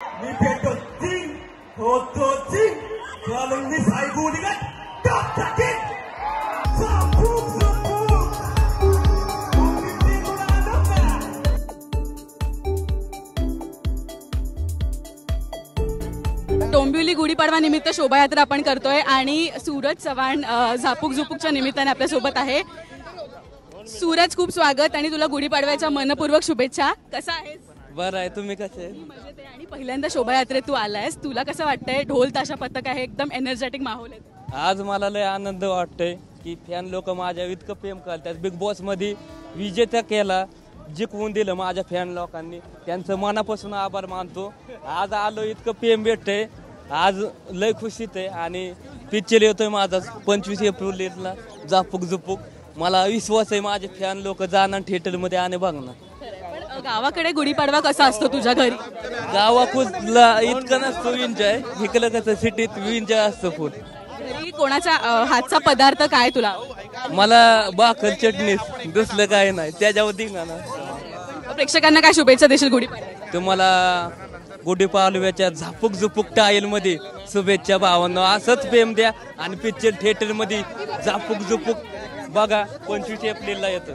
Mi piento ting, hoto ting, kalau ni saibu dengan tak takin. Sabuk sabuk, mungkin tinggal ada. Dombivli Gudi Padwa निमित्त शोभायात्रा आपण करतोय आणि सूरज चव्हाण झापूक झुपूकच्या निमित्ताने आपल्या सोबत आहे. सूरज, खूप स्वागत आणि तुला गुढीपाडव्याच्या मनपूर्वक शुभेच्छा. कसा आहेस? बरं आहे. तुम्ही कसे? मजेत आहे. आणि पहिल्यांदा शोभायात्रेत तू आलायस, तुला कसं वाटतंय? ढोल ताशा पथक आहे, एकदम एनर्जेटिक माहोल आहे. आज मला लय आनंद वाटतोय की फॅन लोक माझ्या इतकं प्रेम करतात. बिग बॉस मध्ये विजेता केला, जिंकवून दिलं माझ्या फॅन लोकांनी, त्यांचं मनापासून आभार मानतो. आज आलो, इतकं प्रेम भेटतंय, आज लय खुशीत आहे. आणि पिक्चर येतोय माझा 25 एप्रिलला झापूक झुपूक. मला विश्वास आहे माझे फॅन लोक जाणार थिएटर मध्ये आणि बघणार. पण गावाकडे गुढीपाडवा कसा असतो तुझ्या घरी? गावाकुला इतकं नसतो एन्जॉय, इकडं कसं सिटीत एन्जॉय असतं फुल. घरी कोणाचा हातचा पदार्थ काय तुला? मला भाकर चटणीस, दुसरं काय नाही त्याच्यावर धिंगाणा. प्रेक्षकांना काय शुभेच्छा देशील गुढीपाडव्याच्या? तुम्हाला गुढीपाडव्याच्या झापूक झुपूक टाईल मध्ये शुभेच्छा भावांनो. असंच प्रेम द्या आणि पिक्चर थिएटर मध्ये झापूक झुपूक बघा. 25 एप्रिलला येतं.